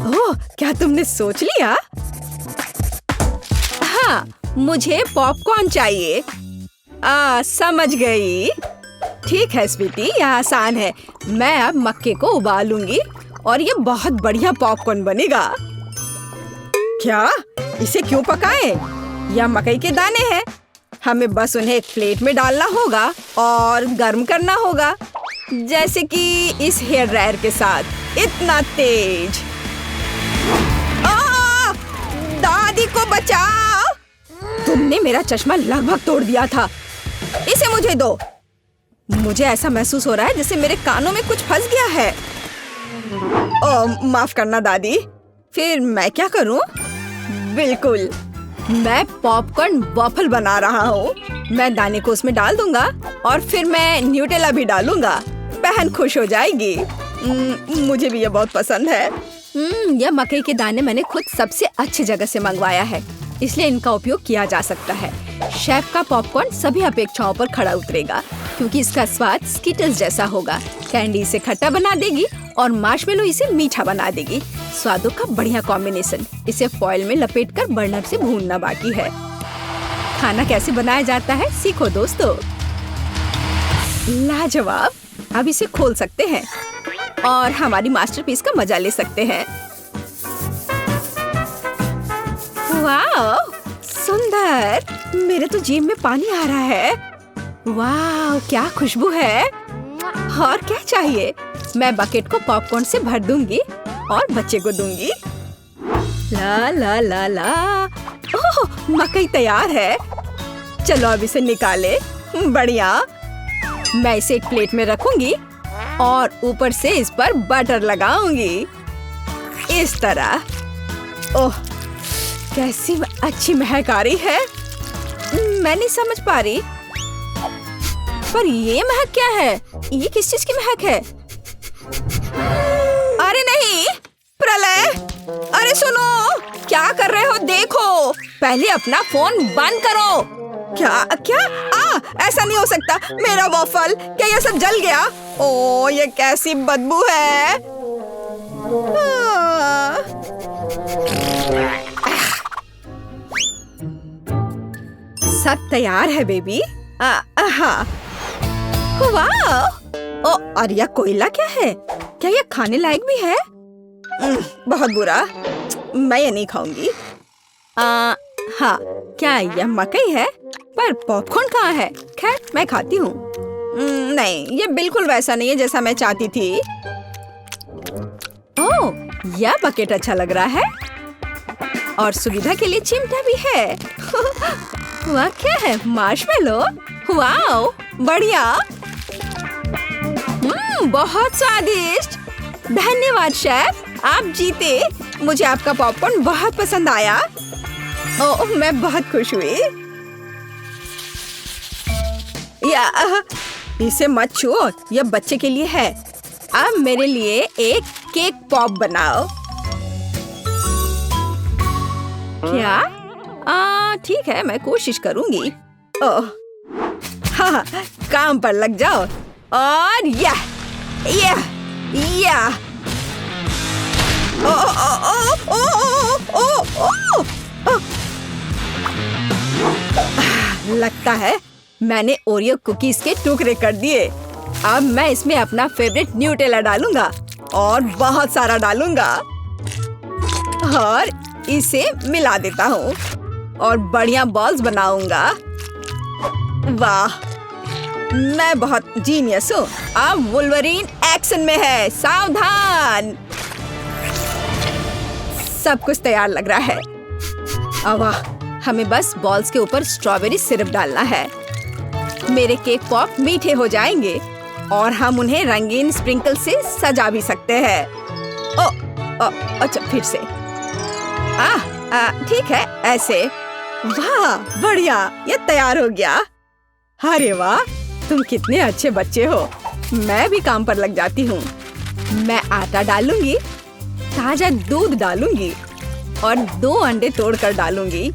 ओह, क्या तुमने सोच लिया? हाँ, मुझे पॉपकॉर्न चाहिए। समझ गई। ठीक है स्वीटी, यह आसान है। मैं अब मक्के को उबालूंगी और ये बहुत बढ़िया पॉपकॉर्न बनेगा। क्या? इसे क्यों पकाएं? यह मकई के दाने हैं। हमें बस उन्हें एक प्लेट में डालना होगा और गर्म करना होगा, जैसे कि इस हेयर ड्रायर के साथ। इतना तेज। दादी को बचाओ! तुमने मेरा चश्मा लगभग तोड़ दिया था। इसे मुझे दो। मुझे ऐसा महसूस हो रहा है जैसे मेरे कानों में कुछ फंस गया है। माफ करना दादी। फिर मैं क्या करूं? बिल्कुल, मैं पॉपकॉर्न वॉफल बना रहा हूँ। मैं दाने को उसमें डाल दूंगा और फिर मैं न्यूटेला भी डालूंगा। बहन खुश हो जाएगी। मुझे भी ये बहुत पसंद है। यह मकई के दाने मैंने खुद सबसे अच्छी जगह से मंगवाया है, इसलिए इनका उपयोग किया जा सकता है। शेफ का पॉपकॉर्न सभी अपेक्षाओं पर खड़ा उतरेगा, क्योंकि इसका स्वाद स्किटल्स जैसा होगा। कैंडी इसे खट्टा बना देगी और मार्शमेलो इसे मीठा बना देगी। स्वादों का बढ़िया कॉम्बिनेशन। इसे फॉइल में लपेटकर बर्नर से भूनना बाकी है। खाना कैसे बनाया जाता है सीखो दोस्तों। लाजवाब। अब इसे खोल सकते हैं और हमारी मास्टरपीस का मजा ले सकते हैं। वाह, सुंदर। मेरे तो जीभ में पानी आ रहा है। वाह, क्या खुशबू है। और क्या चाहिए? मैं बकेट को पॉपकॉर्न से भर दूंगी और बच्चे को दूंगी। ला ला ला ला। ओह, मकई तैयार है। चलो अब इसे निकाले। बढ़िया। मैं इसे एक प्लेट में रखूंगी और ऊपर से इस पर बटर लगाऊंगी, इस तरह। ओह, कैसी अच्छी महक आ रही है। मैं नहीं समझ पा रही, पर ये महक क्या है? ये किस चीज की महक है? अरे नहीं, प्रलय! अरे सुनो, क्या कर रहे हो? देखो, पहले अपना फोन बंद करो। क्या क्या? ऐसा नहीं हो सकता। मेरा वॉफल, क्या ये सब जल गया? ओह, ये कैसी बदबू है। सब तैयार है बेबी। हाँ। वाह! और यह कोयला क्या है? क्या यह खाने लायक भी है? बहुत बुरा। मैं ये नहीं खाऊंगी। हाँ, क्या यह मकई है? पर पॉपकॉर्न कहाँ है? खैर, मैं खाती हूँ। नहीं, ये बिल्कुल वैसा नहीं है जैसा मैं चाहती थी। ओह, यह बकेट अच्छा लग रहा है और सुविधा के लिए चिमटा भी है। वह क्या है? मार्शमेलो? वाओ, बढ़िया। बहुत स्वादिष्ट। धन्यवाद शेफ, आप जीते। मुझे आपका पॉपकॉर्न बहुत पसंद आया। ओह, मैं बहुत खुश हुई। इसे मत छुओ, यह बच्चे के लिए है। अब मेरे लिए एक केक पॉप बनाओ। क्या? ठीक है, मैं कोशिश करूंगी। ओह, हाँ, काम पर लग जाओ। और या लगता है मैंने ओरियो कुकीज के टुकड़े कर दिए। अब मैं इसमें अपना फेवरेट न्यूटेला डालूंगा और बहुत सारा डालूंगा और इसे मिला देता हूँ और बढ़िया बॉल्स बनाऊंगा। वाह, मैं बहुत जीनियस हूँ। अब वुल्वरीन एक्शन में है, सावधान। सब कुछ तैयार लग रहा है। वाह, हमें बस बॉल्स के ऊपर स्ट्रॉबेरी सिरप डालना है। मेरे केक पॉप मीठे हो जाएंगे और हम उन्हें रंगीन स्प्रिंकल से सजा भी सकते हैं। अच्छा, फिर से। ठीक है, ऐसे। वाह, बढ़िया, ये तैयार हो गया। अरे वाह, तुम कितने अच्छे बच्चे हो। मैं भी काम पर लग जाती हूँ। मैं आटा डालूंगी, ताजा दूध डालूंगी और 2 अंडे तोड़कर डालूंगी।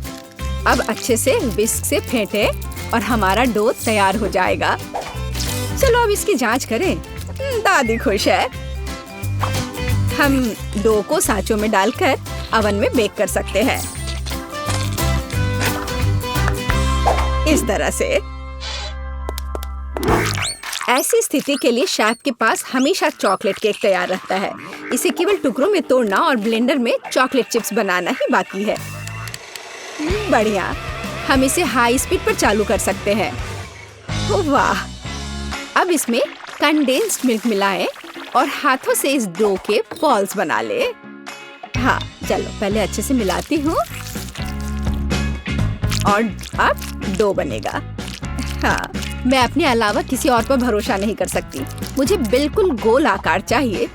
अब अच्छे से विस्क से फेंटे और हमारा डो तैयार हो जाएगा। चलो अब इसकी जांच करें। दादी खुश है। हम डो को सांचों में डालकर ओवन में बेक कर सकते हैं। इस तरह से। ऐसी स्थिति के लिए शेफ के पास हमेशा चॉकलेट केक तैयार रहता है। इसे केवल टुकड़ों में तोड़ना और ब्लेंडर में चॉकलेट चिप्स बनाना ही बाकी है। बढ़िया। हम इसे हाई स्पीड पर चालू कर सकते हैं। वाह! अब इसमें कंडेंस्ड मिल्क मिलाएं और हाथों से इस डो के बॉल्स बना ले। हाँ, चलो पहले अच्छे से मिलाती हूँ और अब डो बनेगा। हाँ, मैं अपने अलावा किसी और पर भरोसा नहीं कर सकती। मुझे बिल्कुल गोल आकार चाहिए।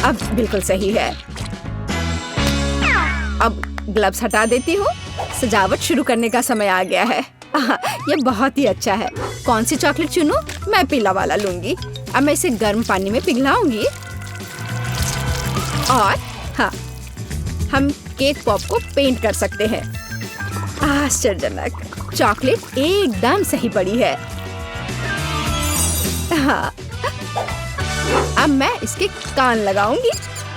अब बिल्कुल सही है। अब ग्लव्स हटा देती हूँ। सजावट शुरू करने का समय आ गया है। ये बहुत ही अच्छा है। कौन सी चॉकलेट चुनूं? मैं पीला वाला लूंगी। अब मैं इसे गर्म पानी में पिघलाऊंगी और हाँ, हम केक पॉप को पेंट कर सकते हैं। आश्चर्यजनक, चॉकलेट एकदम सही पड़ी है। हाँ, अब मैं इसके कान लगाऊंगी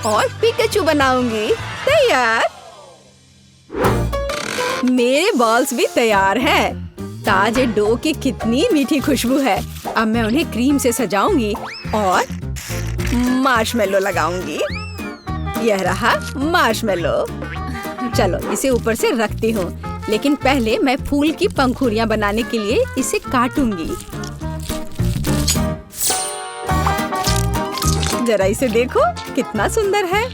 और पिकाचू बनाऊंगी। तैयार। मेरे बॉल्स भी तैयार हैं। ताजे डो की कितनी मीठी खुशबू है। अब मैं उन्हें क्रीम से सजाऊंगी और मार्शमेलो लगाऊंगी। यह रहा मार्शमेलो। चलो इसे ऊपर से रखती हूँ, लेकिन पहले मैं फूल की पंखुड़ियाँ बनाने के लिए इसे काटूंगी। जरा इसे देखो, कितना सुंदर है।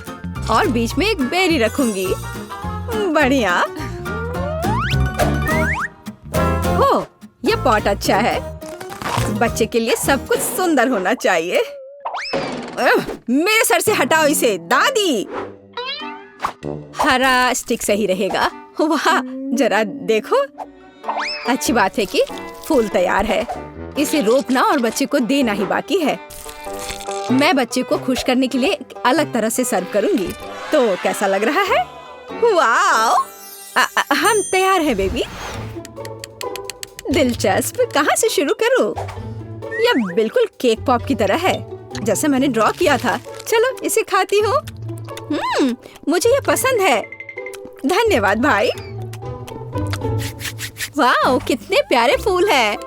और बीच में एक बेरी रखूंगी। बढ़िया। हो, यह पॉट अच्छा है। बच्चे के लिए सब कुछ सुंदर होना चाहिए। मेरे सर से हटाओ इसे, दादी। हरा स्टिक सही रहेगा। वाह, जरा देखो। अच्छी बात है कि फूल तैयार है। इसे रोपना और बच्चे को देना ही बाकी है। मैं बच्चे को खुश करने के लिए अलग तरह से सर्व करूंगी। तो कैसा लग रहा है? वाह! हम तैयार हैं बेबी। दिलचस्प। कहाँ से शुरू करूं? यह बिल्कुल केक पॉप की तरह है, जैसे मैंने ड्रॉ किया था। चलो इसे खाती हूँ। मुझे यह पसंद है। धन्यवाद भाई। वाह, कितने प्यारे फूल हैं।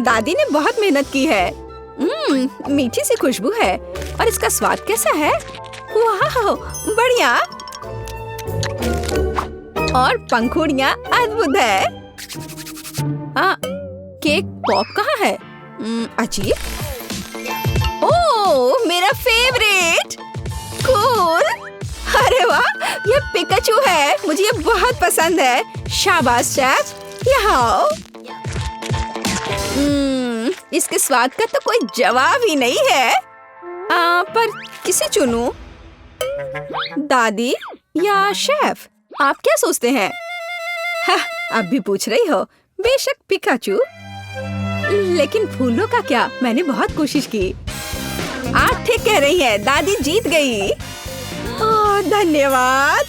दादी ने बहुत मेहनत की है। मीठी सी खुशबू है। और इसका स्वाद कैसा है? वाह, बढ़िया। और पंखुड़ियाँ अद्भुत है। केक पॉप कहाँ है? अजीब। ओह, मेरा फेवरेट। कूल। अरे वाह, यह पिकाचू है। मुझे ये बहुत पसंद है। शाबाश शेफ, यहाँ आओ। इसके स्वाद का तो कोई जवाब ही नहीं है। पर किसे चुनूं? दादी या शेफ? आप क्या सोचते हैं? हाँ, अब भी पूछ रही हो। बेशक पिकाचू। लेकिन फूलों का क्या? मैंने बहुत कोशिश की। आप ठीक कह रही हैं, दादी जीत गई। ओह, धन्यवाद।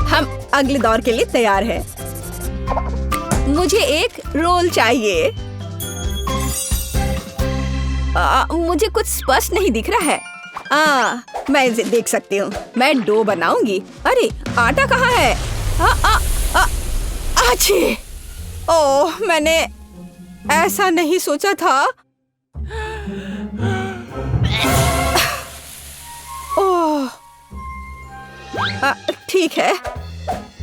हम अगले दौर के लिए तैयार हैं। मुझे एक रोल चाहिए। मुझे कुछ स्पष्ट नहीं दिख रहा है। मैं इसे देख सकती हूँ। मैं डो बनाऊंगी। अरे, आटा कहाँ है? आछी! ओह, मैंने ऐसा नहीं सोचा था। ओह, ठीक है।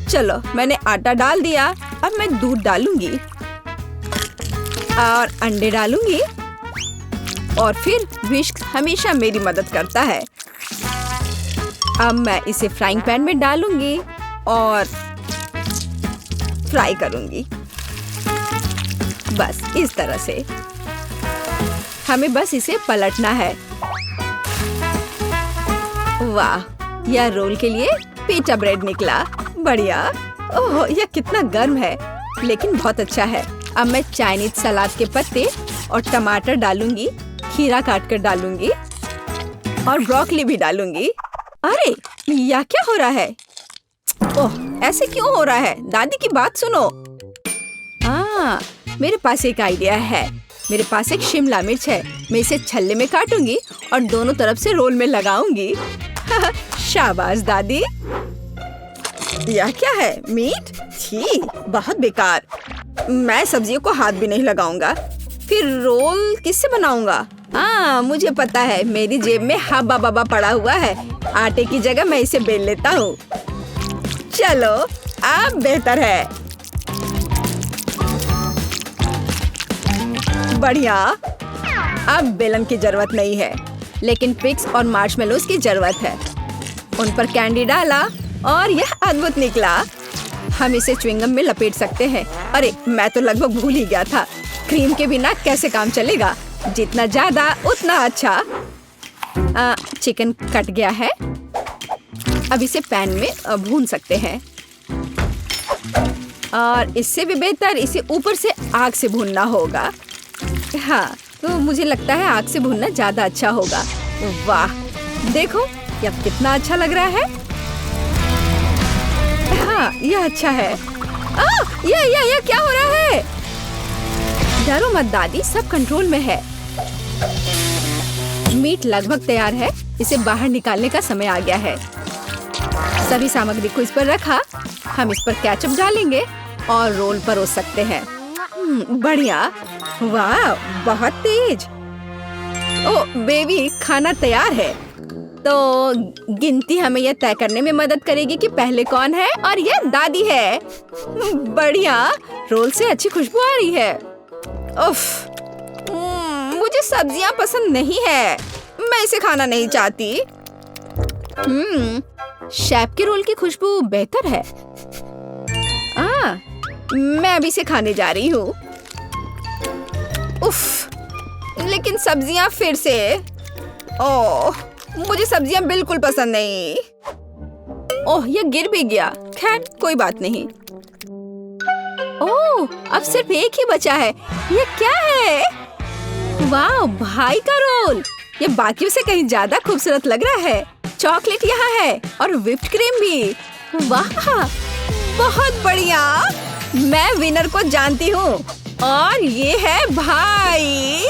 चलो, मैंने आटा डाल दिया। अब मैं दूध डालूंगी और अंडे डालूंगी और फिर विस्क हमेशा मेरी मदद करता है। अब मैं इसे फ्राइंग पैन में डालूंगी और फ्राई करूंगी। बस इस तरह से। हमें बस इसे पलटना है। वाह, यह रोल के लिए पीटा ब्रेड निकला। बढ़िया। ओह, यह कितना गर्म है, लेकिन बहुत अच्छा है। अब मैं चाइनीज सलाद के पत्ते और टमाटर डालूंगी, खीरा काट कर डालूंगी और ब्रोकली भी डालूंगी। अरे, यह क्या हो रहा है? ओह, ऐसे क्यों हो रहा है? दादी की बात सुनो। मेरे पास एक आइडिया है। मेरे पास एक शिमला मिर्च है। मैं इसे छल्ले में काटूंगी और दोनों तरफ से रोल में लगाऊंगी। शाबाश दादी। यह क्या है? मीट? छी, बहुत बेकार। मैं सब्जियों को हाथ भी नहीं लगाऊंगा। फिर रोल किससे बनाऊंगा? हाँ, मुझे पता है। मेरी जेब में हब्बा बब्बा पड़ा हुआ है। आटे की जगह मैं इसे बेल लेता हूँ। चलो, अब बेहतर है। बढ़िया। अब बेलन की जरूरत नहीं है, लेकिन पिक्स और मार्शमेलोज की जरूरत है। उन पर कैंडी डाला और यह अद्भुत निकला। हम इसे च्युइंगम में लपेट सकते हैं। अरे, मैं तो लगभग भूल ही गया था। क्रीम के बिना कैसे काम चलेगा? जितना ज्यादा उतना अच्छा। चिकन कट गया है। अब इसे पैन में भून सकते हैं। और इससे भी बेहतर इसे ऊपर से आग से भूनना होगा। हाँ, तो मुझे लगता है आग से भूनना ज्यादा अच्छा होगा। वाह, देखो यह कितना अच्छा लग रहा है। हाँ, यह अच्छा है। यह क्या हो रहा है? डरो मत दादी, सब कंट्रोल में है। मीट लगभग तैयार है। इसे बाहर निकालने का समय आ गया है। सभी सामग्री को इस पर रखा। हम इस पर केचप डालेंगे और रोल परोस सकते हैं। बढ़िया। वाह, बहुत तेज। ओह बेबी, खाना तैयार है। तो गिनती हमें यह तय करने में मदद करेगी कि पहले कौन है, और यह दादी है। बढ़िया, रोल से अच्छी खुशबू आ रही है। उफ, मुझे सब्जियां पसंद नहीं है। मैं इसे खाना नहीं चाहती। शेफ के रोल की खुशबू बेहतर है। मैं अभी इसे खाने जा रही हूँ। उफ, लेकिन सब्जियां फिर से। ओह, मुझे सब्जियां बिल्कुल पसंद नहीं। ओह, यह गिर भी गया। खैर, कोई बात नहीं। ओह, अब सिर्फ एक ही बचा है। यह क्या है? वाह, भाई का रोल। ये बाकियों से कहीं ज्यादा खूबसूरत लग रहा है। चॉकलेट यहाँ है और व्हिप्ड क्रीम भी। वाह, बहुत बढ़िया। मैं विनर को जानती हूँ और ये है भाई।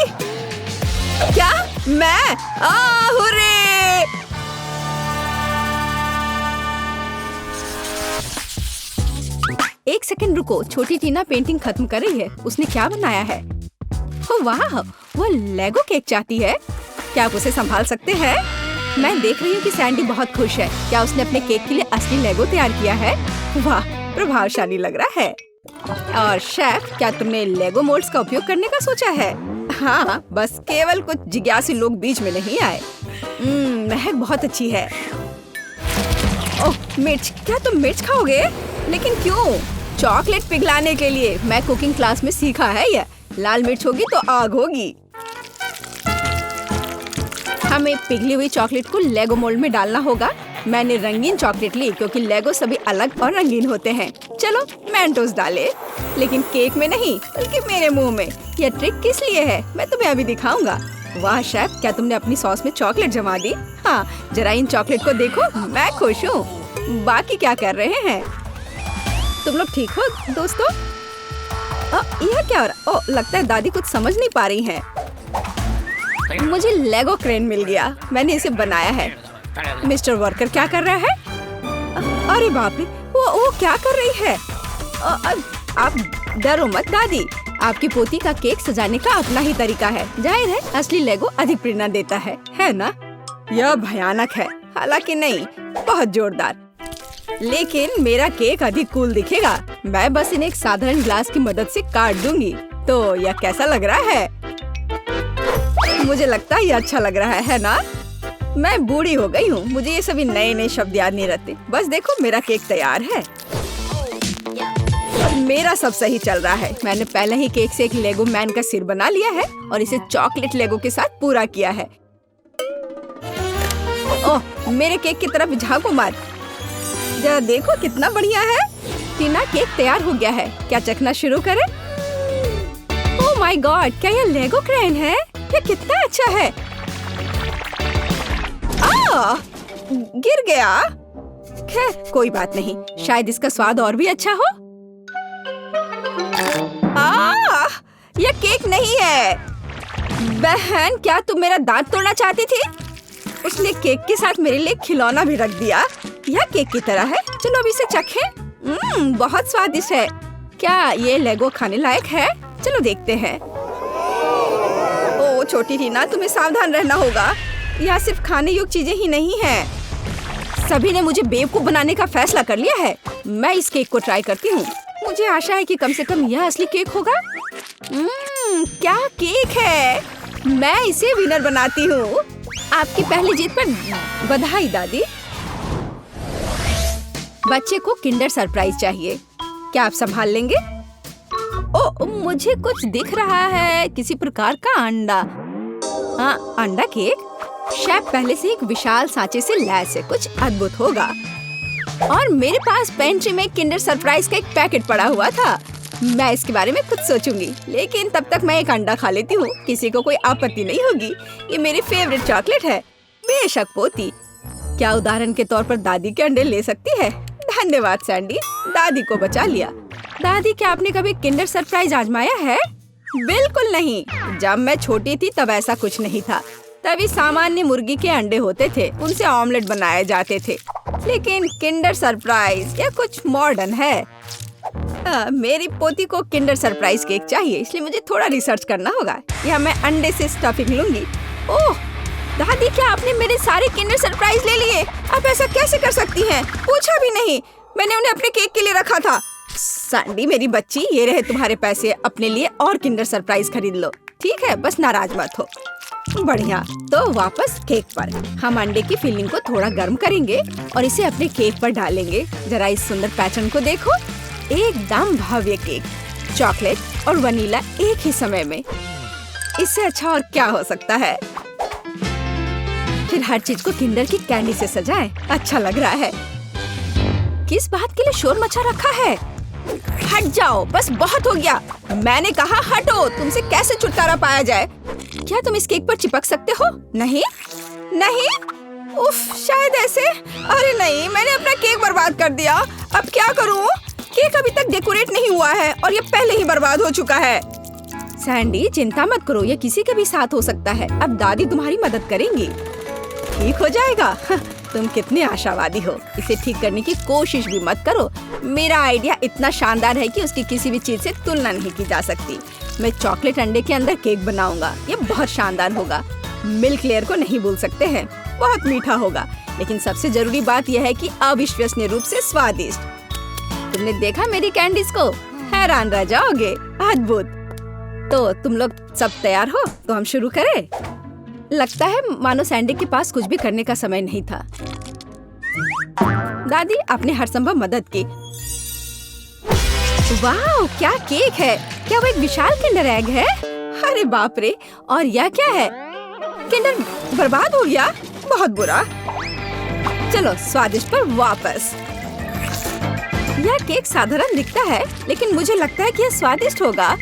क्या? मैं? हुर्रे! एक सेकंड रुको, छोटी टीना पेंटिंग खत्म कर रही है। उसने क्या बनाया है? ओह वाह, वो लेगो केक चाहती है। क्या आप उसे संभाल सकते हैं? मैं देख रही हूँ कि सैंडी बहुत खुश है। क्या उसने अपने केक के लिए असली लेगो तैयार किया है? वाह, प्रभावशाली लग रहा है। और शेफ, क्या तुमने लेगो मोल्ड्स का उपयोग करने का सोचा है? हाँ, बस केवल कुछ जिज्ञासु लोग बीच में नहीं आए। महक बहुत अच्छी है। ओह, मिर्च। क्या तुम मिर्च खाओगे? लेकिन क्यों? चॉकलेट पिघलाने के लिए। मैं कुकिंग क्लास में सीखा है यह। लाल मिर्च होगी तो आग होगी। हमें पिघली हुई चॉकलेट को लेगो मोल्ड में डालना होगा। मैंने रंगीन चॉकलेट ली क्योंकि लेगो सभी अलग और रंगीन होते हैं। चलो, मेंटोस डाले, लेकिन केक में नहीं बल्कि मेरे मुंह में। यह ट्रिक किस लिए है मैं तुम्हें अभी दिखाऊंगा। वाह शेफ, क्या तुमने अपनी सॉस में चॉकलेट जमा दी? हाँ, जरा इन चॉकलेट को देखो। मैं खुश हूँ। बाकी क्या कर रहे हैं तुम लोग? ठीक हो दोस्तों? यह क्या हो रहा? ओह, लगता है दादी कुछ समझ नहीं पा रही हैं। मुझे लेगो क्रेन मिल गया। मैंने इसे बनाया है। मिस्टर वर्कर क्या कर रहा है? अरे बाप रे, वो क्या कर रही है? आप डरो मत दादी। आपकी पोती का केक सजाने का अपना ही तरीका है। जाहिर है असली लेगो अधिक प्रेरणा देता है ना? यह भयानक है। हालांकि नहीं, बहुत जोरदार। लेकिन मेरा केक अधिक कूल दिखेगा। मैं बस इन्हें एक साधारण ग्लास की मदद से काट दूंगी। तो यह कैसा लग रहा है? मुझे लगता है ये अच्छा लग रहा है ना? मैं बूढ़ी हो गई हूँ। मुझे ये सभी नए नए शब्द याद नहीं रहते। बस देखो, मेरा केक तैयार है। मेरा सब सही चल रहा है। मैंने पहले ही केक से एक लेगो मैन का सिर बना लिया है और इसे चॉकलेट लेगो के साथ पूरा किया है। ओह, मेरे केक की तरफ झांको मत। जरा देखो कितना बढ़िया है। टीना, केक तैयार हो गया है। क्या चखना शुरू करें? ओह माय गॉड, क्या यह लेगो क्रेन है? ये कितना अच्छा है। गिर गया। खैर, कोई बात नहीं। शायद इसका स्वाद और भी अच्छा हो। यह केक नहीं है। बहन, क्या तुम मेरा दांत तोड़ना चाहती थी? उसने केक के साथ मेरे लिए खिलौना भी रख दिया। यह केक की तरह है। चलो अब इसे चखें। बहुत स्वादिष्ट है। क्या ये लेगो खाने लायक है? चलो देखते हैं। ओ छोटी टीना, तुम्हें सावधान रहना होगा। यहाँ सिर्फ खाने योग्य चीजें ही नहीं है। सभी ने मुझे बेवकूफ बनाने का फैसला कर लिया है। मैं इस केक को ट्राई करती हूँ। मुझे आशा है कि कम से कम यह असली केक होगा। क्या केक है। मैं इसे विनर बनाती हूँ। आपकी पहली जीत पर बधाई दादी। बच्चे को किंडर सरप्राइज चाहिए। क्या आप संभाल लेंगे? ओ, मुझे कुछ दिख रहा है। किसी प्रकार का अंडा। हाँ, अंडा केक। शेफ पहले से एक विशाल सांचे से लैस है। कुछ अद्भुत होगा। और मेरे पास पेंट्री में किंडर सरप्राइज का एक पैकेट पड़ा हुआ था। मैं इसके बारे में कुछ सोचूंगी, लेकिन तब तक मैं एक अंडा खा लेती हूँ। किसी को कोई आपत्ति नहीं होगी। ये मेरी फेवरेट चॉकलेट है। बेशक पोती। क्या उदाहरण के तौर पर दादी के अंडे ले सकती है? धन्यवाद सैंडी, दादी को बचा लिया। दादी, क्या आपने कभी किंडर सरप्राइज आजमाया है? बिल्कुल नहीं। जब मैं छोटी थी तब ऐसा कुछ नहीं था। तभी सामान्य मुर्गी के अंडे होते थे, उनसे ऑमलेट बनाए जाते थे। लेकिन किंडर सरप्राइज यह कुछ मॉडर्न है। मेरी पोती को किंडर सरप्राइज केक चाहिए, इसलिए मुझे थोड़ा रिसर्च करना होगा। यह मैं अंडे से स्टफिंग लूंगी। ओह दादी, क्या आपने मेरे सारे किंडर सरप्राइज ले लिए? आप ऐसा कैसे कर सकती हैं? पूछा भी नहीं। मैंने उन्हें अपने केक के लिए रखा था। सैंडी मेरी बच्ची, ये रहे तुम्हारे पैसे। अपने लिए और किंडर सरप्राइज खरीद लो। ठीक है, बस नाराज मत हो। बढ़िया। तो वापस केक पर। हम अंडे की फिलिंग को थोड़ा गर्म करेंगे और इसे अपने केक पर डालेंगे। जरा इस सुंदर पैटर्न को देखो। एकदम भव्य केक। चॉकलेट और वनीला एक ही समय में। इससे अच्छा और क्या हो सकता है? फिर हर चीज को किंडर की कैंडी से सजाएं। अच्छा लग रहा है। किस बात के लिए शोर मचा रखा है? हट जाओ, बस बहुत हो गया। मैंने कहा हटो। तुमसे कैसे छुटकारा पाया जाए? क्या तुम इस केक पर चिपक सकते हो? नहीं नहीं। उफ, शायद ऐसे। अरे नहीं, मैंने अपना केक बर्बाद कर दिया। अब क्या करूं? केक अभी तक डेकोरेट नहीं हुआ है और ये पहले ही बर्बाद हो चुका है। सैंडी, चिंता मत करो, ये किसी के भी साथ हो सकता है। अब दादी तुम्हारी मदद करेंगी। ठीक हो जाएगा। तुम कितने आशावादी हो। इसे ठीक करने की कोशिश भी मत करो। मेरा आइडिया इतना शानदार है कि उसकी किसी भी चीज से तुलना नहीं की जा सकती। मैं चॉकलेट अंडे के अंदर केक बनाऊंगा। ये बहुत शानदार होगा। मिल्क लेयर को नहीं भूल सकते हैं। बहुत मीठा होगा, लेकिन सबसे जरूरी बात यह है कि अविश्वसनीय रूप से स्वादिष्ट। तुमने देखा मेरी कैंडीज को? हैरान रह जाओगे। अद्भुत। तो तुम लोग सब तैयार हो? तो हम शुरू करें। लगता है मानो सैंडी के पास कुछ भी करने का समय नहीं था। दादी, आपने हर संभव मदद की। वाह, क्या केक है। क्या वो एक विशाल किंडर एग है? अरे बाप रे। और यह क्या है? किंडर बर्बाद हो गया। बहुत बुरा। चलो स्वादिष्ट पर वापस। यह केक साधारण दिखता है, लेकिन मुझे लगता है कि यह स्वादिष्ट होगा।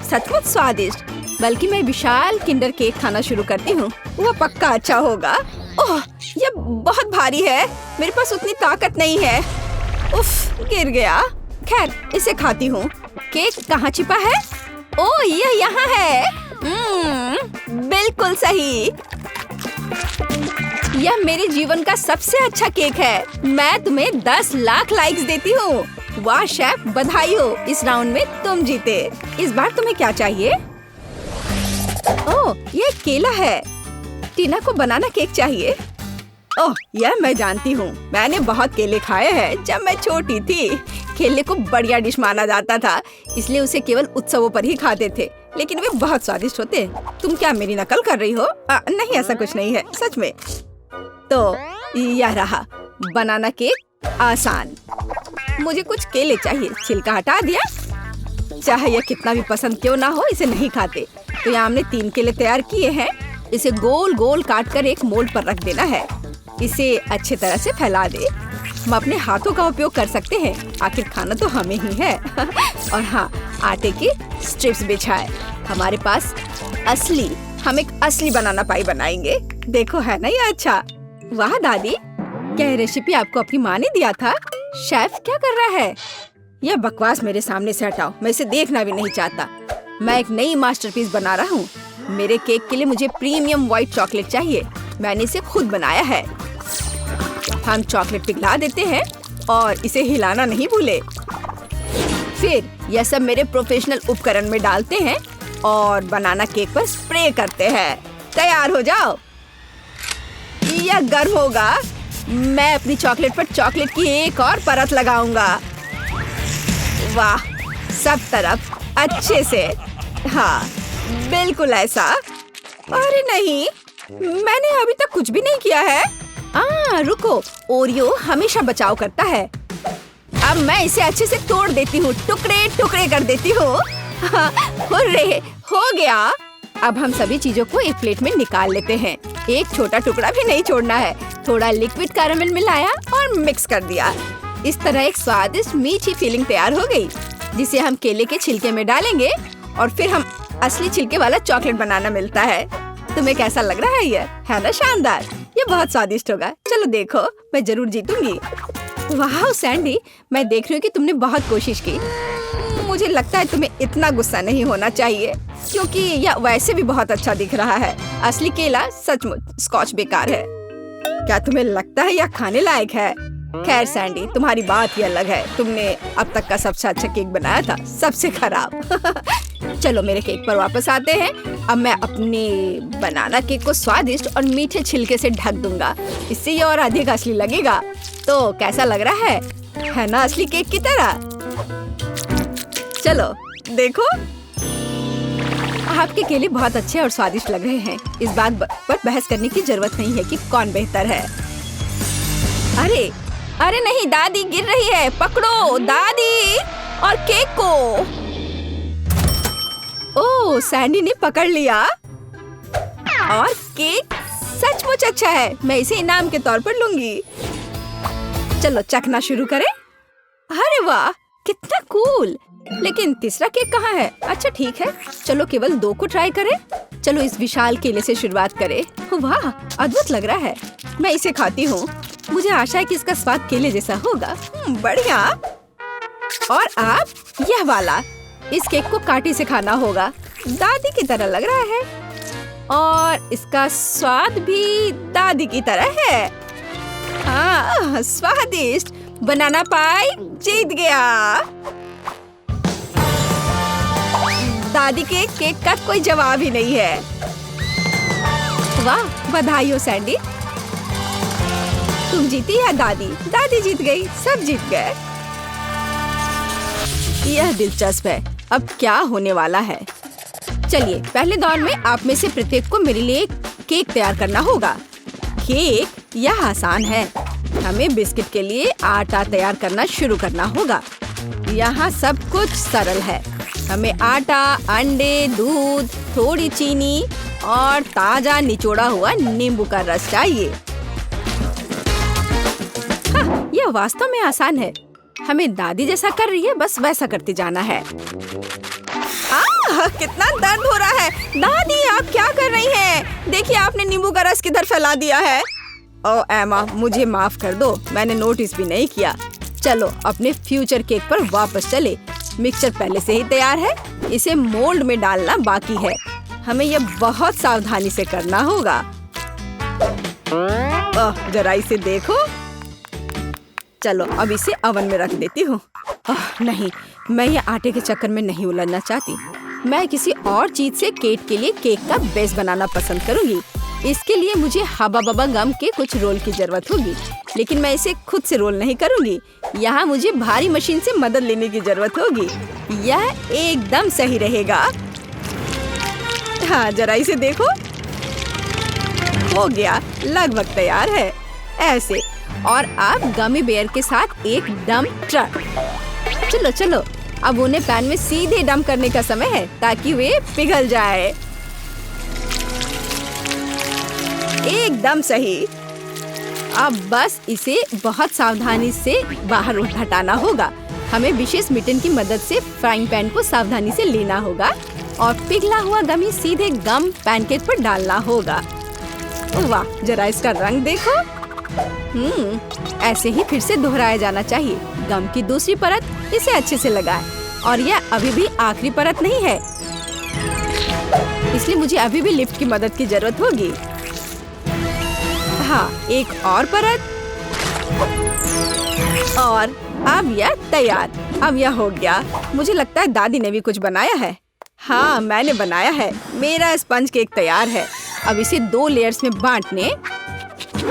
सचमुच स्वादिष्ट। बल्कि मैं विशाल किंडर केक खाना शुरू करती हूँ। वह पक्का अच्छा होगा। ओह, यह बहुत भारी है। मेरे पास उतनी ताकत नहीं है। उफ, गिर गया। खैर, इसे खाती हूँ। केक कहाँ छिपा है? ओह, यह यहाँ है। बिल्कुल सही। यह मेरे जीवन का सबसे अच्छा केक है। मैं तुम्हें 10 लाख लाइक्स देती हूँ। वाह शेफ, बधाई हो। इस राउंड में तुम जीते। इस बार तुम्हें क्या चाहिए? ओह, ये केला है। टीना को बनाना केक चाहिए। ओह, यह मैं जानती हूँ। मैंने बहुत केले खाए हैं जब मैं छोटी थी। केले को बढ़िया डिश माना जाता था, इसलिए उसे केवल उत्सवों पर ही खाते थे। लेकिन वे बहुत स्वादिष्ट होते। तुम क्या मेरी नकल कर रही हो? नहीं, ऐसा कुछ नहीं है, सच में। तो यह रहा बनाना केक। आसान। मुझे कुछ केले चाहिए। छिलका हटा दिया। चाहे यह कितना भी पसंद क्यों ना हो, इसे नहीं खाते। तो यहाँ हमने 3 केले तैयार किए हैं। इसे गोल गोल काट कर एक मोल्ड पर रख देना है। इसे अच्छे तरह से फैला दे। हम अपने हाथों का उपयोग कर सकते हैं, आखिर खाना तो हमें ही है। और हाँ, आटे की स्ट्रिप्स बिछाए। हमारे पास हम एक असली बनाना पाई बनाएंगे। देखो, है ना ये अच्छा? वाह दादी, क्या ये रेसिपी आपको अपनी माँ ने दिया था? शेफ क्या कर रहा है? यह बकवास मेरे सामने से हटाओ। मैं इसे देखना भी नहीं चाहता। मैं एक नई मास्टरपीस बना रहा हूँ। मेरे केक के लिए मुझे प्रीमियम व्हाइट चॉकलेट चाहिए। मैंने इसे खुद बनाया है। हम चॉकलेट पिघला देते हैं और इसे हिलाना नहीं भूले। फिर यह सब मेरे प्रोफेशनल उपकरण में डालते हैं और बनाना केक पर स्प्रे करते हैं। तैयार हो जाओ। यह गर्म होगा। मैं अपनी चॉकलेट पर चॉकलेट की एक और परत लगाऊंगा। वाह, सब तरफ अच्छे से। हाँ, बिल्कुल ऐसा। अरे नहीं, मैंने अभी तक कुछ भी नहीं किया है। रुको, ओरियो हमेशा बचाव करता है। अब मैं इसे अच्छे से तोड़ देती हूँ, टुकड़े टुकड़े कर देती हूँ। हुर्रे, हो गया। अब हम सभी चीजों को एक प्लेट में निकाल लेते हैं। एक छोटा टुकड़ा भी नहीं छोड़ना है। थोड़ा लिक्विड कैरामेल मिलाया और मिक्स कर दिया। इस तरह एक स्वादिष्ट मीठी फीलिंग तैयार हो गई, जिसे हम केले के छिलके में डालेंगे और फिर हम असली छिलके वाला चॉकलेट बनाना मिलता है। तुम्हें कैसा लग रहा है ये? है ना शानदार? ये बहुत स्वादिष्ट होगा। चलो देखो, मैं जरूर जीतूंगी। वाह सैंडी, मैं देख रही हूँ कि तुमने बहुत कोशिश की। मुझे लगता है तुम्हें इतना गुस्सा नहीं होना चाहिए, क्योंकि यह वैसे भी बहुत अच्छा दिख रहा है। असली केला सचमुच स्कॉच बेकार है। क्या तुम्हें लगता है यह खाने लायक है? खैर सैंडी, तुम्हारी बात ही अलग है। तुमने अब तक का सबसे अच्छा केक बनाया था, सबसे खराब। चलो मेरे केक पर वापस आते हैं। अब मैं अपने बनाना केक को स्वादिष्ट और मीठे छिलके से ढक दूंगा। इससे ये और अधिक असली लगेगा। तो कैसा लग रहा है ना असली केक की तरह? चलो देखो, आपके केले बहुत अच्छे और स्वादिष्ट लग रहे हैं। इस बात पर बहस करने की जरूरत नहीं है कि कौन बेहतर है। अरे अरे नहीं, दादी गिर रही है। पकड़ो दादी और केक को। ओह, सैंडी ने पकड़ लिया और केक सचमुच अच्छा है। मैं इसे इनाम के तौर पर लूंगी। चलो चखना शुरू करें। अरे वाह, कितना कूल। लेकिन तीसरा केक कहाँ है? अच्छा ठीक है, चलो केवल 2 को ट्राई करें। चलो इस विशाल केले से शुरुआत करें। वाह, अद्भुत लग रहा है। मैं इसे खाती हूँ। मुझे आशा है कि इसका स्वाद केले जैसा होगा। बढ़िया। और आप यह वाला, इस केक को कांटे से खाना होगा। दादी की तरह लग रहा है और इसका स्वाद भी दादी की तरह है। हाँ, स्वादिष्ट। बनाना पाई जीत गया। दादी के केक का कोई जवाब ही नहीं है। वाह, बधाई हो सैंडी। तुम जीती या दादी? दादी जीत गई, सब जीत गए। यह दिलचस्प है। अब क्या होने वाला है? चलिए, पहले दौर में आप में से प्रत्येक को मेरे लिए केक तैयार करना होगा। केक यह आसान है। हमें बिस्किट के लिए आटा तैयार करना शुरू करना होगा। यहाँ सब कुछ सरल है। हमें आटा, अंडे, दूध, थोड़ी चीनी और ताजा निचोड़ा हुआ नींबू का रस चाहिए। हाँ, यह वास्तव में आसान है। हमें दादी जैसा कर रही है, बस वैसा करते जाना है। कितना दर्द हो रहा है। दादी, आप क्या कर रही हैं? देखिए, आपने नींबू का रस किधर फैला दिया है। ओह एमा, मुझे माफ कर दो, मैंने नोटिस भी नहीं किया। चलो अपने फ्यूचर केक पर वापस चले। मिक्सचर पहले से ही तैयार है। इसे मोल्ड में डालना बाकी है। हमें यह बहुत सावधानी से करना होगा। जरा इसे देखो। चलो अब इसे ओवन में रख देती हूँ। नहीं, मैं ये आटे के चक्कर में नहीं उलझना चाहती। मैं किसी और चीज से केक के लिए केक का बेस बनाना पसंद करूंगी। इसके लिए मुझे हबा बबा गम के कुछ रोल की जरूरत होगी, लेकिन मैं इसे खुद से रोल नहीं करूंगी। यहाँ मुझे भारी मशीन से मदद लेने की जरूरत होगी। यह एकदम सही रहेगा। हाँ, जरा इसे देखो। हो गया, लगभग तैयार है। ऐसे। और अब गमी बेयर के साथ एक डंप ट्रक। चलो चलो, अब उन्हें पैन में सीधे डंप करने का समय है, ताकि वे पिघल जाए। एकदम सही। अब बस इसे बहुत सावधानी से बाहर हटाना होगा। हमें विशेष मिटन की मदद से फ्राइंग पैन को सावधानी से लेना होगा और पिघला हुआ गमी सीधे गम पैनकेक पर डालना होगा। वाह, जरा इसका रंग देखो। ऐसे ही फिर से दोहराया जाना चाहिए। गम की दूसरी परत इसे अच्छे से लगाएं। और यह अभी भी आखिरी परत नहीं है। इसलिए मुझे अभी भी लिफ्ट की मदद की जरूरत होगी। हाँ, एक और परत और अब यह तैयार। अब यह हो गया। मुझे लगता है दादी ने भी कुछ बनाया है। हाँ, मैंने बनाया है। मेरा स्पंज केक तैयार है। अब इसे 2 लेयर्स में बांटने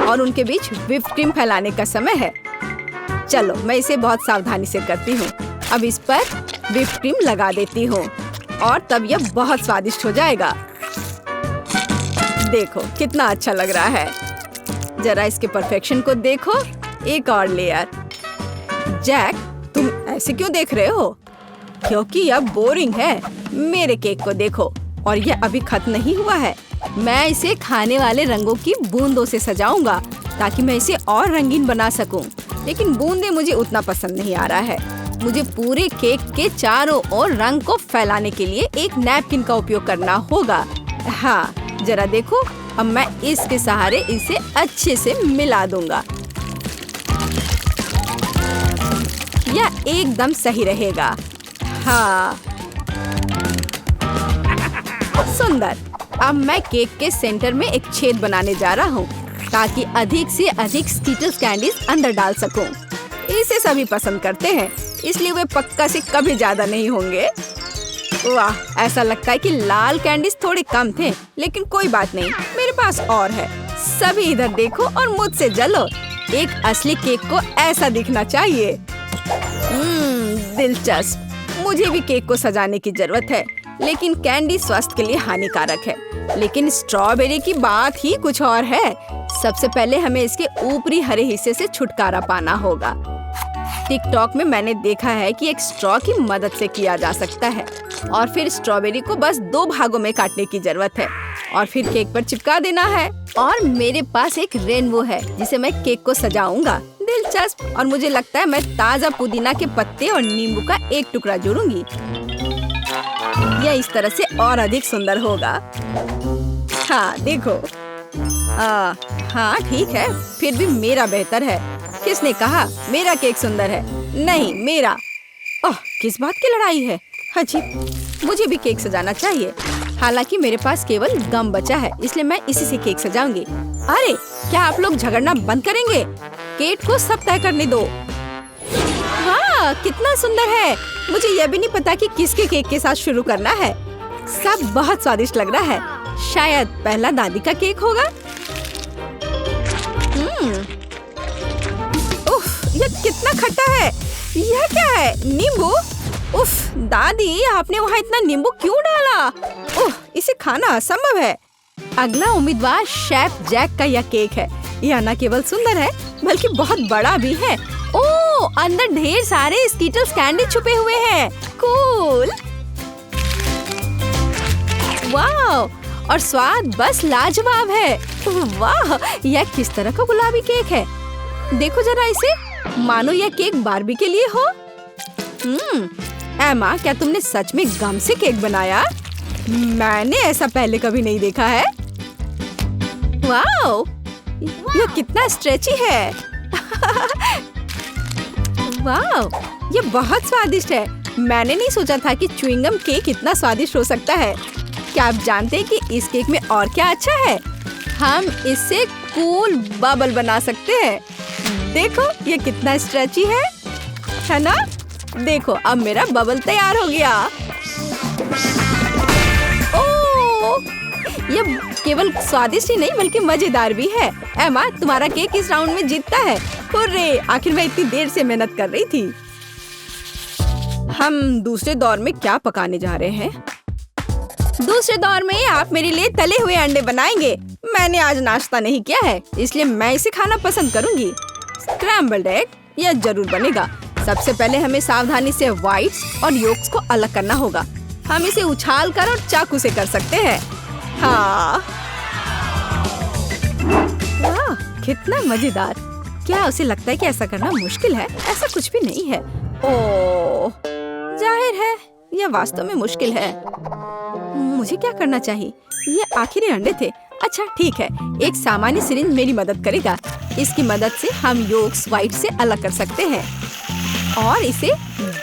और उनके बीच व्हिप्ड क्रीम फैलाने का समय है। चलो, मैं इसे बहुत सावधानी से करती हूँ। अब इस पर व्हिप्ड क्रीम लगा देती हूँ और तब यह बहुत स्वादिष्ट हो जाएगा। देखो कितना अच्छा लग रहा है। जरा इसके परफेक्शन को देखो। एक और लेयर। जैक, तुम ऐसे क्यों देख रहे हो? क्योंकि यह बोरिंग है। मेरे केक को देखो, और यह अभी खत्म नहीं हुआ है। मैं इसे खाने वाले रंगों की बूंदों से सजाऊंगा ताकि मैं इसे और रंगीन बना सकूं। लेकिन बूंदें मुझे उतना पसंद नहीं आ रहा है। मुझे पूरे केक के चारों ओर रंग को फैलाने के लिए एक नैपकिन का उपयोग करना होगा। हाँ, जरा देखो। अब मैं इसके सहारे इसे अच्छे से मिला दूंगा। यह एकदम सही रहेगा। हाँ, सुंदर। अब मैं केक के सेंटर में एक छेद बनाने जा रहा हूँ ताकि अधिक से अधिक स्कीटल्स कैंडीज अंदर डाल सकूं। इसे सभी पसंद करते हैं, इसलिए वे पक्का से कभी ज्यादा नहीं होंगे। वाह, ऐसा लगता है कि लाल कैंडीज थोड़े कम थे, लेकिन कोई बात नहीं, मेरे पास और है। सभी इधर देखो और मुझसे जलो। एक असली केक को ऐसा दिखना चाहिए। दिलचस्प। मुझे भी केक को सजाने की जरूरत है, लेकिन कैंडी स्वास्थ्य के लिए हानिकारक है। लेकिन स्ट्रॉबेरी की बात ही कुछ और है। सबसे पहले हमें इसके ऊपरी हरे हिस्से से छुटकारा पाना होगा। टिकटॉक में मैंने देखा है कि एक स्ट्रॉ की मदद से किया जा सकता है और फिर स्ट्रॉबेरी को बस 2 भागों में काटने की जरूरत है और फिर केक पर चिपका देना है। और मेरे पास एक रेनबो है जिसे मैं केक को सजाऊंगा। दिलचस्प। और मुझे लगता है मैं ताजा पुदीना के पत्ते और नींबू का एक टुकड़ा जोड़ूंगी। यह इस तरह से और अधिक सुंदर होगा। हाँ, देखो। हाँ, ठीक है। फिर भी मेरा बेहतर है। किसने कहा मेरा केक सुंदर है? नहीं, मेरा। ओह, किस बात की लड़ाई है? अजीब। मुझे भी केक सजाना चाहिए। हालांकि मेरे पास केवल गम बचा है, इसलिए मैं इसी से केक सजाऊंगी। अरे, क्या आप लोग झगड़ना बंद करेंगे? केक को सब तय करने दो। वाह, कितना सुंदर है। मुझे यह भी नहीं पता कि किसके केक के साथ शुरू करना है। सब बहुत स्वादिष्ट लग रहा है। शायद पहला दादी का केक होगा। यह कितना खट्टा है। यह क्या है? नींबू? उफ, दादी, आपने वहाँ इतना नींबू क्यों डाला? ओह, इसे खाना असंभव है। अगला उम्मीदवार शेफ जैक का यह केक है। यह न केवल सुंदर है बल्कि बहुत बड़ा भी है। ओह, अंदर ढेर सारे स्कीटल्स कैंडी छुपे हुए हैं। कूल। वाह, और स्वाद बस लाजवाब है। वाह, यह किस तरह का गुलाबी केक है। देखो जरा इसे, मानो यह केक बार्बी के लिए हो। एमा, क्या तुमने सच में गम से केक बनाया? मैंने ऐसा पहले कभी नहीं देखा है। वाह, यह कितना स्ट्रेची है। वाह, यह बहुत स्वादिष्ट है। मैंने नहीं सोचा था कि च्युइंगम केक इतना स्वादिष्ट हो सकता है। क्या आप जानते हैं कि इस केक में और क्या अच्छा है? हम इससे कूल बबल बना सकते हैं। देखो, ये कितना स्ट्रेची है ना? देखो, अब मेरा बबल तैयार हो गया। ओह, ये केवल स्वादिष्ट ही नहीं बल्कि मजेदार भी है। एमा, तुम्हारा केक इस राउंड में जीतता है। हुर्रे, आखिर मैं इतनी देर से मेहनत कर रही थी। हम दूसरे दौर में क्या पकाने जा रहे हैं? दूसरे दौर में आप मेरे लिए तले हुए अंडे बनाएंगे। मैंने आज नाश्ता नहीं किया है, इसलिए मैं इसे खाना पसंद करूंगी। स्क्रैम्बल्ड एग, यह जरूर बनेगा। सबसे पहले हमें सावधानी से व्हाइट्स और योक्स को अलग करना होगा। हम इसे उछाल कर और चाकू से कर सकते हैं। हाँ, वाह, कितना मजेदार। क्या उसे लगता है कि ऐसा करना मुश्किल है? ऐसा कुछ भी नहीं है। ओह, जाहिर है यह वास्तव में मुश्किल है। मुझे क्या करना चाहिए? ये आखिरी अंडे थे। अच्छा, ठीक है। एक सामान्य सिरिंज मेरी मदद करेगा। इसकी मदद से हम योक्स व्हाइट से अलग कर सकते हैं और इसे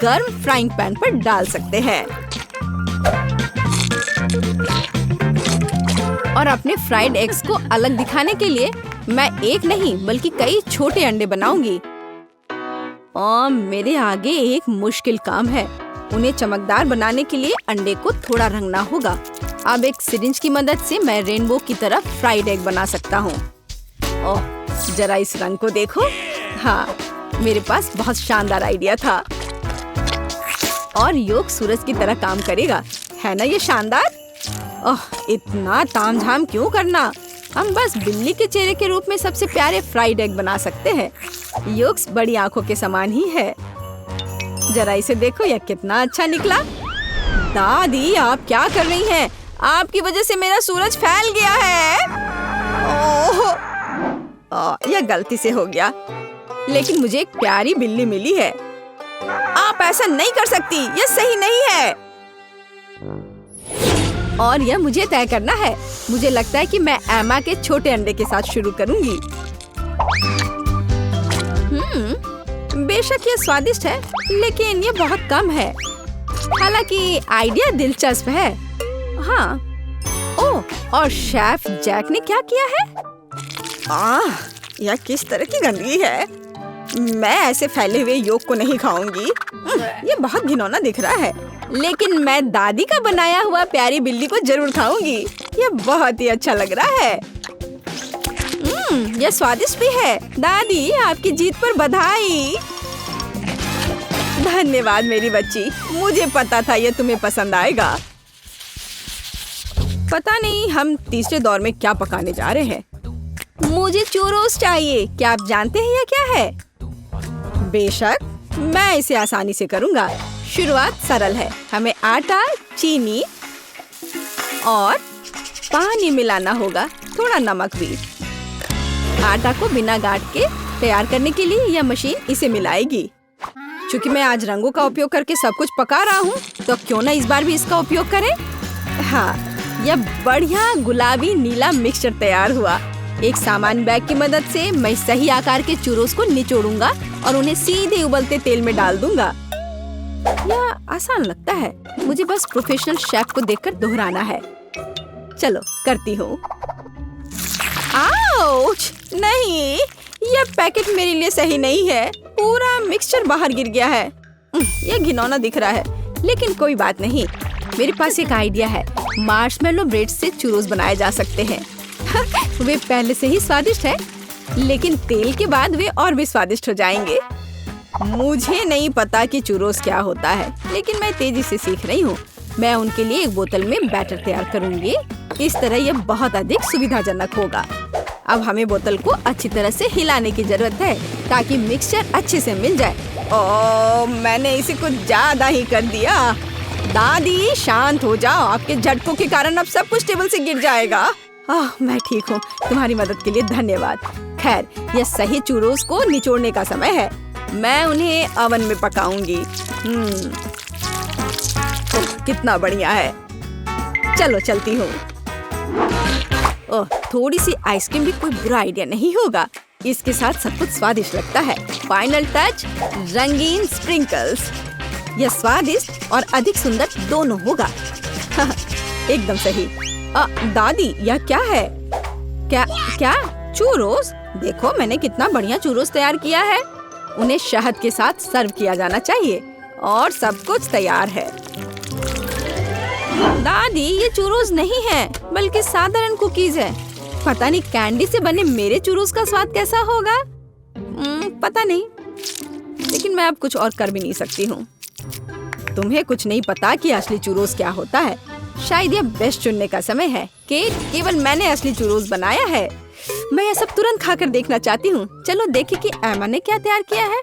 गर्म फ्राइंग पैन पर डाल सकते हैं। और अपने फ्राइड एग्स को अलग दिखाने के लिए मैं एक नहीं बल्कि कई छोटे अंडे बनाऊंगी। और मेरे आगे एक मुश्किल काम है। उन्हें चमकदार बनाने के लिए अंडे को थोड़ा रंगना होगा। अब एक सिरिंज की मदद से मैं रेनबो की तरह फ्राइड एग बना सकता हूँ। ओह, जरा इस रंग को देखो। हाँ, मेरे पास बहुत शानदार आइडिया था। और योग सूरज की तरह काम करेगा, है ना ये शानदार? ओह, इतना तामझाम क्यों करना? हम बस बिल्ली के चेहरे के रूप में सबसे प्यारे फ्राइड एग बना सकते हैं। योक्स बड़ी आंखों के समान ही है। जरा इसे देखो, यह कितना अच्छा निकला। दादी, आप क्या कर रही हैं? आपकी वजह से मेरा सूरज फैल गया है। ओह, यह गलती से हो गया। लेकिन मुझे एक प्यारी बिल्ली मिली है। आप ऐसा नहीं कर सकती, यह सही नहीं है। और यह मुझे तय करना है। मुझे लगता है कि मैं एमा के छोटे अंडे के साथ शुरू करूंगी। बेशक यह स्वादिष्ट है, लेकिन यह बहुत कम है। हालांकि आइडिया दिलचस्प है। हाँ। ओह, और शेफ जैक ने क्या किया है? यह किस तरह की गंदगी है। मैं ऐसे फैले हुए योग को नहीं खाऊंगी। ये बहुत घिनौना दिख रहा है। लेकिन मैं दादी का बनाया हुआ प्यारी बिल्ली को जरूर खाऊंगी। यह बहुत ही अच्छा लग रहा है। यह स्वादिष्ट भी है। दादी, आपकी जीत पर बधाई। धन्यवाद मेरी बच्ची। मुझे पता था यह तुम्हें पसंद आएगा। पता नहीं हम तीसरे दौर में क्या पकाने जा रहे हैं। मुझे चूरोस चाहिए। क्या आप जानते हैं यह क्या है? बेशक, मैं इसे आसानी से करूंगा। शुरुआत सरल है। हमें आटा, चीनी और पानी मिलाना होगा, थोड़ा नमक भी। आटा को बिना गांठ के तैयार करने के लिए यह मशीन इसे मिलाएगी। चूंकि मैं आज रंगों का उपयोग करके सब कुछ पका रहा हूँ, तो क्यों ना इस बार भी इसका उपयोग करें। हाँ, यह बढ़िया गुलाबी नीला मिक्सचर तैयार हुआ। एक सामान्य बैग की मदद से मैं सही आकार के चूरोस को निचोड़ूंगा और उन्हें सीधे उबलते तेल में डाल दूंगा। यह आसान लगता है। मुझे बस प्रोफेशनल शेफ को देखकर दोहराना है। चलो करती हूँ। आउच! नहीं, यह पैकेट मेरे लिए सही नहीं है। पूरा मिक्सचर बाहर गिर गया है। यह घिनौना दिख रहा है, लेकिन कोई बात नहीं। मेरे पास एक आइडिया है। मार्शमेलो ब्रेड से चूरोस बनाए जा सकते हैं। वे पहले से ही स्वादिष्ट है, लेकिन तेल के बाद वे और भी स्वादिष्ट हो जाएंगे। मुझे नहीं पता कि चूरोस क्या होता है, लेकिन मैं तेजी से सीख रही हूँ। मैं उनके लिए एक बोतल में बैटर तैयार करूंगी। इस तरह यह बहुत अधिक सुविधाजनक होगा। अब हमें बोतल को अच्छी तरह से हिलाने की जरूरत है ताकि मिक्सचर अच्छे से मिल जाए। ओह, मैंने इसे कुछ ज्यादा ही कर दिया। दादी, शांत हो जाओ। आपके झटकों के कारण अब सब कुछ टेबल से गिर जाएगा। मैं ठीक हूँ। तुम्हारी मदद के लिए धन्यवाद। खैर, यह सही चूरोस को निचोड़ने का समय है। मैं उन्हें ओवन में पकाऊंगी। कितना बढ़िया है। चलो चलती हूँ। ओह, थोड़ी सी आइसक्रीम भी कोई बुरा आइडिया नहीं होगा। इसके साथ सब कुछ स्वादिष्ट लगता है। फाइनल टच, रंगीन स्प्रिंकल्स। यह स्वादिष्ट और अधिक सुंदर दोनों होगा। एकदम सही। दादी, यह क्या है? क्या चूरोस? देखो, मैंने कितना बढ़िया चूरोस तैयार किया है। उन्हें शहद के साथ सर्व किया जाना चाहिए और सब कुछ तैयार है। दादी, ये चूरोस नहीं है, बल्कि साधारण कुकीज है। पता नहीं कैंडी से बने मेरे चूरोस का स्वाद कैसा होगा। पता नहीं, लेकिन मैं अब कुछ और कर भी नहीं सकती हूँ। तुम्हें कुछ नहीं पता कि असली चूरोस क्या होता है। शायद यह बेस्ट चुनने का समय है। केवल मैंने असली चूरोस बनाया है। मैं यह सब तुरंत खाकर देखना चाहती हूँ। चलो देखें कि एमा ने क्या तैयार किया है।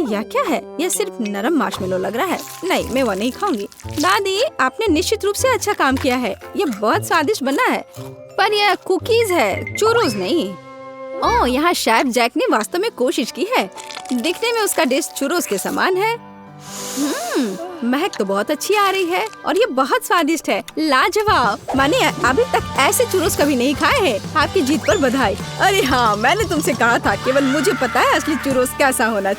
यह क्या है? यह सिर्फ नरम मार्शमेलो लग रहा है। नहीं, मैं वो नहीं खाऊंगी। दादी, आपने निश्चित रूप से अच्छा काम किया है। यह बहुत स्वादिष्ट बना है, पर यह कुकीज है, चूरोस नहीं। ओह, यहाँ शेफ जैक ने वास्तव में कोशिश की है। दिखने में उसका डिश चूरोस के समान है। महक तो बहुत अच्छी आ रही है और ये बहुत स्वादिष्ट है। लाजवाब। मैंने अभी तक ऐसे चूरोस कभी नहीं खाए हैं। आपकी जीत पर बधाई। अरे हाँ, मैंने तुमसे कहा था, केवल मुझे पता है असली चूरोस कैसा होना